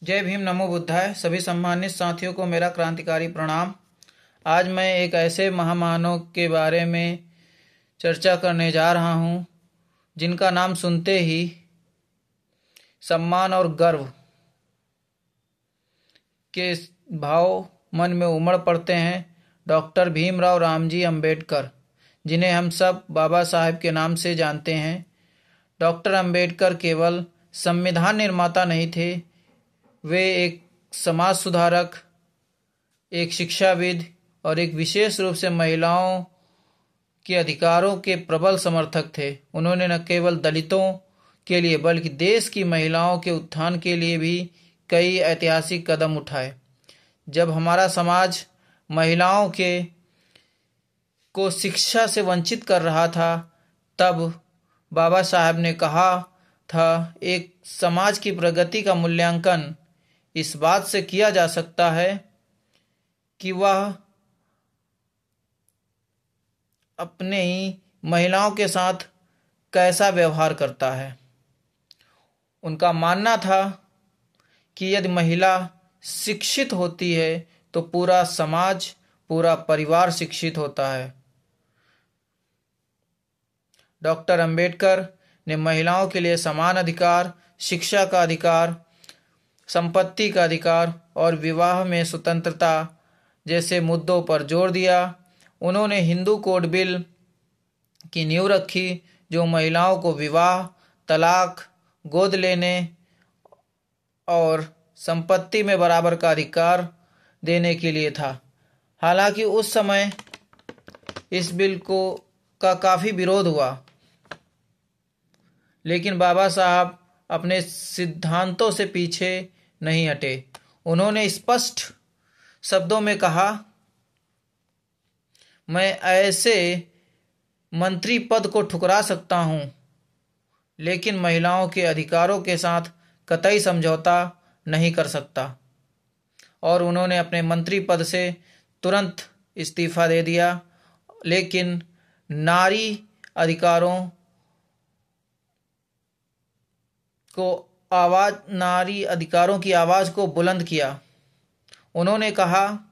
जय भीम, नमो बुद्धाय। सभी सम्मानित साथियों को मेरा क्रांतिकारी प्रणाम। आज मैं एक ऐसे महामानव के बारे में चर्चा करने जा रहा हूँ जिनका नाम सुनते ही सम्मान और गर्व के भाव मन में उमड़ पड़ते हैं। डॉक्टर भीमराव रामजी अंबेडकर, जिन्हें हम सब बाबा साहेब के नाम से जानते हैं। डॉक्टर अंबेडकर केवल संविधान निर्माता नहीं थे, वे एक समाज सुधारक, एक शिक्षाविद और एक विशेष रूप से महिलाओं के अधिकारों के प्रबल समर्थक थे। उन्होंने न केवल दलितों के लिए बल्कि देश की महिलाओं के उत्थान के लिए भी कई ऐतिहासिक कदम उठाए। जब हमारा समाज महिलाओं को शिक्षा से वंचित कर रहा था, तब बाबा साहब ने कहा था, एक समाज की प्रगति का मूल्यांकन इस बात से किया जा सकता है कि वह अपने ही महिलाओं के साथ कैसा व्यवहार करता है। उनका मानना था कि यदि महिला शिक्षित होती है तो पूरा समाज, पूरा परिवार शिक्षित होता है। डॉक्टर अंबेडकर ने महिलाओं के लिए समान अधिकार, शिक्षा का अधिकार, संपत्ति का अधिकार और विवाह में स्वतंत्रता जैसे मुद्दों पर जोर दिया। उन्होंने हिंदू कोड बिल की नींव रखी, जो महिलाओं को विवाह, तलाक, गोद लेने और संपत्ति में बराबर का अधिकार देने के लिए था। हालांकि उस समय इस बिल का काफ़ी विरोध हुआ, लेकिन बाबा साहब अपने सिद्धांतों से पीछे नहीं हटे। उन्होंने स्पष्ट शब्दों में कहा, मैं ऐसे मंत्री पद को ठुकरा सकता हूं, लेकिन महिलाओं के अधिकारों के साथ कतई समझौता नहीं कर सकता। और उन्होंने अपने मंत्री पद से तुरंत इस्तीफा दे दिया। लेकिन नारी अधिकारों की आवाज को बुलंद किया। उन्होंने कहा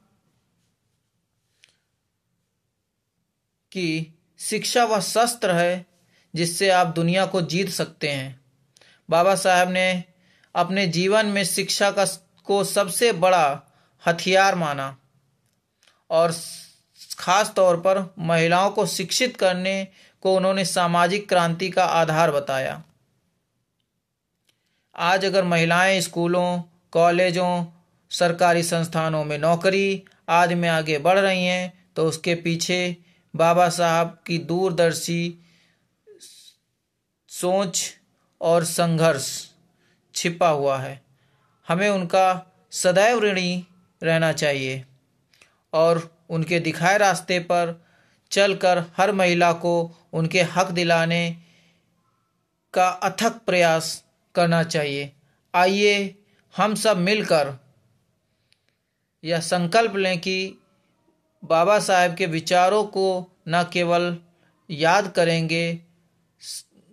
कि शिक्षा वह शस्त्र है जिससे आप दुनिया को जीत सकते हैं। बाबा साहब ने अपने जीवन में शिक्षा को सबसे बड़ा हथियार माना और खास तौर पर महिलाओं को शिक्षित करने को उन्होंने सामाजिक क्रांति का आधार बताया। आज अगर महिलाएं स्कूलों, कॉलेजों, सरकारी संस्थानों में नौकरी आदि में आगे बढ़ रही हैं, तो उसके पीछे बाबा साहब की दूरदर्शी सोच और संघर्ष छिपा हुआ है। हमें उनका सदैव ऋणी रहना चाहिए और उनके दिखाए रास्ते पर चलकर हर महिला को उनके हक दिलाने का अथक प्रयास करना चाहिए। आइए हम सब मिलकर यह संकल्प लें कि बाबा साहब के विचारों को न केवल याद करेंगे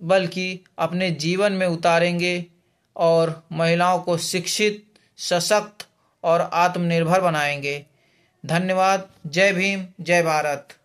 बल्कि अपने जीवन में उतारेंगे और महिलाओं को शिक्षित, सशक्त और आत्मनिर्भर बनाएंगे। धन्यवाद। जय भीम, जय भारत।